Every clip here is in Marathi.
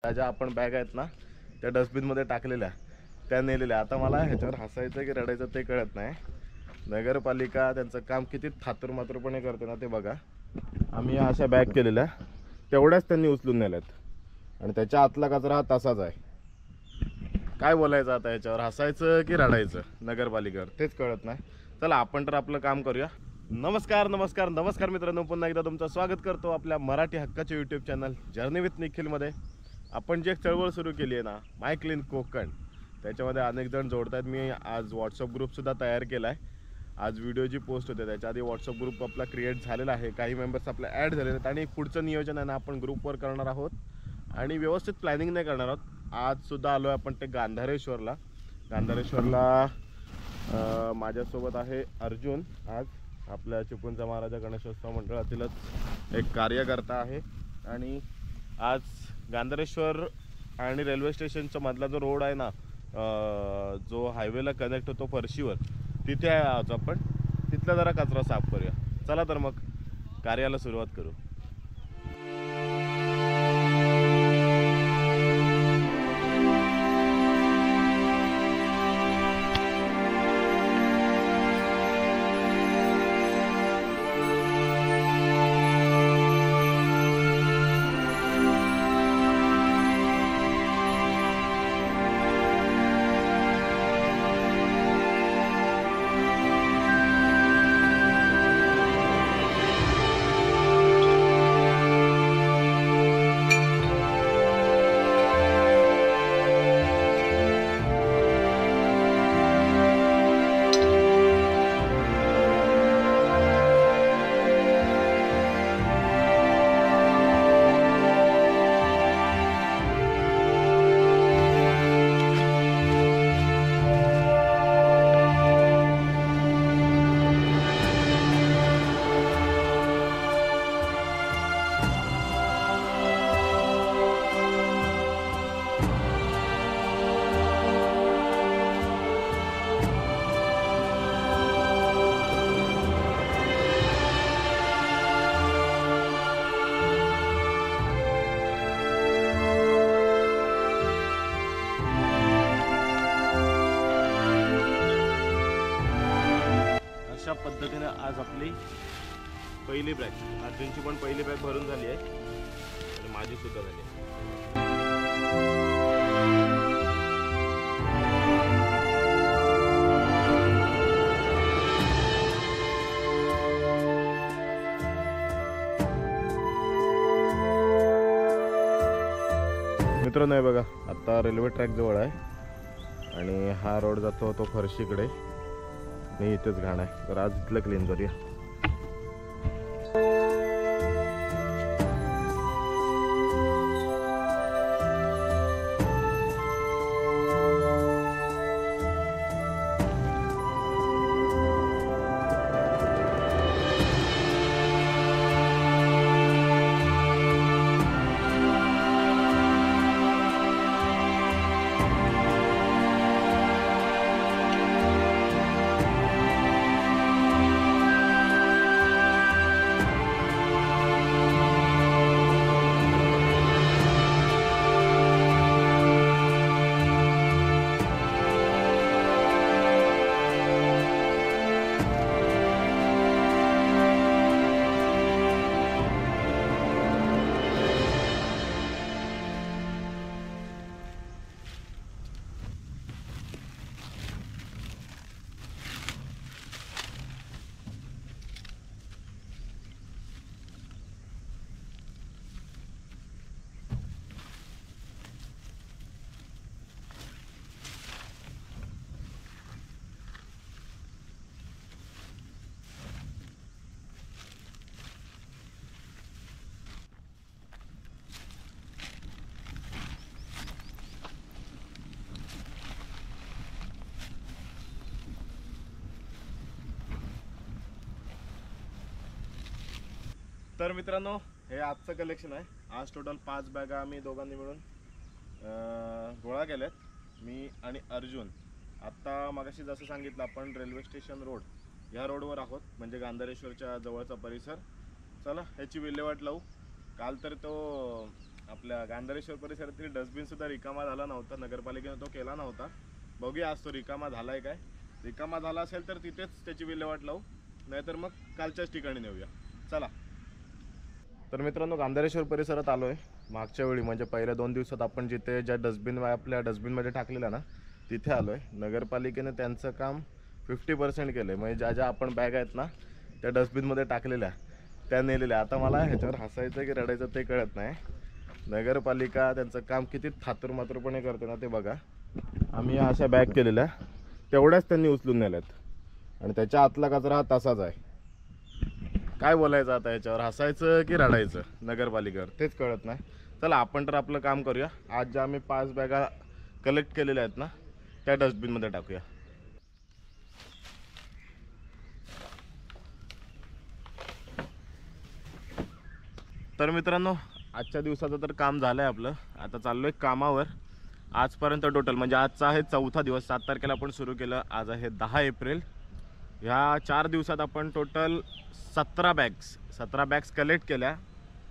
त्या ज्या आपण बॅग आहेत ना त्या डस्टबिनमध्ये टाकलेल्या त्या नेलेल्या. आता मला ह्याच्यावर हसायचं की रडायचं ते कळत नाही. नगरपालिका त्यांचं काम किती थातुरमातुरपणे करते ना ते बघा. आम्ही अशा बॅग केलेल्या तेवढ्याच त्यांनी उचलून नेल्यात आणि त्याच्या आतला कचरा हा तसाच आहे. काय बोलायचं आता याच्यावर, हसायचं की रडायचं नगरपालिकेवर तेच कळत नाही. चला आपण तर आपलं काम करूया. नमस्कार नमस्कार नमस्कार मित्रांनो, पुन्हा एकदा तुमचं स्वागत करतो आपल्या मराठी हक्काच्या यूट्यूब चॅनल जर्नी विथ निखिलमध्ये. आपण जे चळवळ सुरू केली आहे ना माय क्लीन कोकण, त्याच्यामध्ये अनेक जण जोडत आहेत. मी आज व्हॉट्सअप ग्रुपसुद्धा तयार केला आहे. आज व्हिडिओ जी पोस्ट होते त्याच्या आधी व्हॉट्सअप ग्रुप आपला क्रिएट झालेला आहे. काही मेंबर्स आपले ॲड झालेले आहेत आणि पुढचं नियोजन आहे ना आपण ग्रुपवर करणार आहोत आणि व्यवस्थित प्लॅनिंग नाही करणार आहोत. आजसुद्धा आलो आहे आपण ते गांधारेश्वरला. माझ्यासोबत आहे अर्जुन. आज आपल्या चिपळूणचा महाराजा गणेशोत्सव मंडळातीलच एक कार्यकर्ता आहे आणि आज गांधारेश्वर आणि रेल्वे स्टेशनच्या मधला जो रोड आहे ना, जो हायवेला कनेक्ट होतो फरशीवर, तिथे आहे आज आपण. तिथला जरा कचरा साफ करूया. चला तर मग कार्याला सुरुवात करू. अशा पद्धतीने आज आपली पहिली बॅग, अर्जुनची पण पहिली बॅग भरून झाली आहे आणि माझी सुद्धा झाली आहे. मित्रांनो हे बघा, आता रेल्वे ट्रॅक जवळ आहे आणि हा रोड जातो तो फरशीकडे. नाही इथेच घाण आहे, तर आज इथलं क्लीन करूया. तर मित्रांनो हे आजचं कलेक्शन आहे. आज टोटल 5 बॅगा आम्ही दोघांनी मिळून गोळा केल्यात, मी आणि अर्जुन. आत्ता मगाशी जसं सांगितलं आपण रेल्वे स्टेशन रोड ह्या रोडवर आहोत, म्हणजे गांधारेश्वरच्या जवळचा परिसर. चला ह्याची विल्हेवाट लावू. काल तर तो आपल्या गांधारेश्वर परिसरातील डस्टबिन सुद्धा रिकामा झाला नव्हता, नगरपालिकेने तो केला नव्हता. बघूया आज तो रिकामा झालाय काय. रिकामा झाला असेल तर तिथेच त्याची विल्हेवाट लावू, नाहीतर मग कालच्याच ठिकाणी नेऊया. चला. तर मित्रांनो, गांधारेश्वर परिसरात आलोय. मागच्या वेळी म्हणजे पहिल्या 2 दिवसात आपण जिथे ज्या डस्टबिन आपल्या डस्टबिनमध्ये टाकलेला ना तिथे आलोय. नगरपालिकेने त्यांचं काम 50% केलं आहे. म्हणजे ज्या ज्या आपण बॅग आहेत ना त्या डस्टबिनमध्ये टाकलेल्या त्या नेलेल्या. आता मला ह्याच्यावर हसायचं की रडायचं ते कळत नाही. नगरपालिका त्यांचं काम किती थातुरमातुरपणे करते ना ते बघा. आम्ही अशा बॅग केलेल्या तेवढ्याच त्यांनी उचलून नेल्यात आणि त्याच्या आतला कचरा हा तसाच आहे. काय बोलायचं आता, याच्यावर हसायचं की रडायचं नगरपालिकेवर तेच कळत नाही. चला आपण तर आपलं काम करूया. आज ज्या आम्ही 5 बॅगा कलेक्ट केलेल्या आहेत ना त्या डस्टबिनमध्ये टाकूया. तर मित्रांनो, आजच्या दिवसाचं तर काम झालं आहे आपलं. आता चाललो आहे कामावर. आजपर्यंत टोटल म्हणजे आजचा आहे 4था दिवस. 7 तारखेला आपण सुरू केलं, आज आहे 10 एप्रिल. ह्या 4 दिवसात आपण टोटल 17 बॅग्स कलेक्ट केल्या.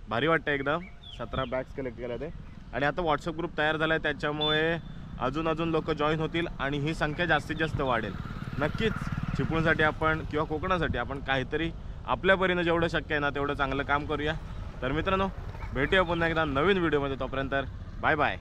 भारी वाटतं एकदम. 17 बॅग्स कलेक्ट केल्या ते. आणि आता व्हॉट्सअप ग्रुप तयार झाला आहे, त्याच्यामुळे अजून लोक जॉईन होतील आणि ही संख्या जास्तीत जास्त वाढेल. नक्कीच चिपळूणसाठी आपण किंवा कोकणासाठी आपण काहीतरी आपल्या परीनं जेवढं शक्य आहे ना तेवढं चांगलं काम करूया. तर मित्रांनो, भेटूया पुन्हा एकदा नवीन व्हिडिओमध्ये. तोपर्यंत बाय बाय.